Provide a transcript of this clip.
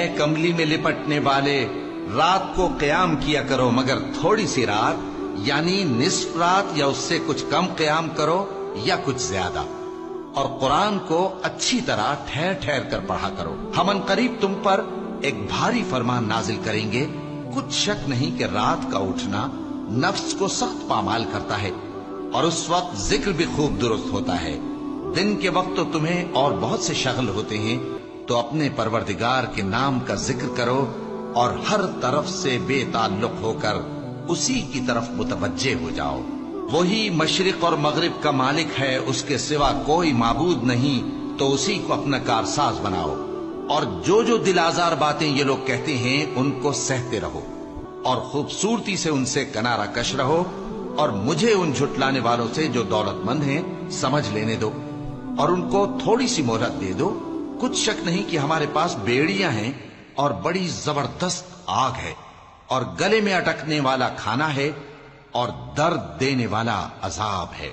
اے کملی میں لپٹنے والے، رات کو قیام کیا کرو مگر تھوڑی سی رات، یعنی نصف رات یا اس سے کچھ کم قیام کرو یا کچھ زیادہ، اور قرآن کو اچھی طرح ٹھہر ٹھہر کر پڑھا کرو۔ ہم ان قریب تم پر ایک بھاری فرمان نازل کریں گے، کچھ شک نہیں کہ رات کا اٹھنا نفس کو سخت پامال کرتا ہے، اور اس وقت ذکر بھی خوب درست ہوتا ہے۔ دن کے وقت تو تمہیں اور بہت سے شغل ہوتے ہیں، تو اپنے پروردگار کے نام کا ذکر کرو اور ہر طرف سے بے تعلق ہو کر اسی کی طرف متوجہ ہو جاؤ۔ وہی مشرق اور مغرب کا مالک ہے، اس کے سوا کوئی معبود نہیں، تو اسی کو اپنا کارساز بناؤ۔ اور جو جو دل آزار باتیں یہ لوگ کہتے ہیں ان کو سہتے رہو، اور خوبصورتی سے ان سے کنارہ کش رہو، اور مجھے ان جھٹلانے والوں سے جو دولت مند ہیں سمجھ لینے دو، اور ان کو تھوڑی سی مہلت دے دو۔ کچھ شک نہیں کہ ہمارے پاس بیڑیاں ہیں اور بڑی زبردست آگ ہے، اور گلے میں اٹکنے والا کھانا ہے، اور درد دینے والا عذاب ہے۔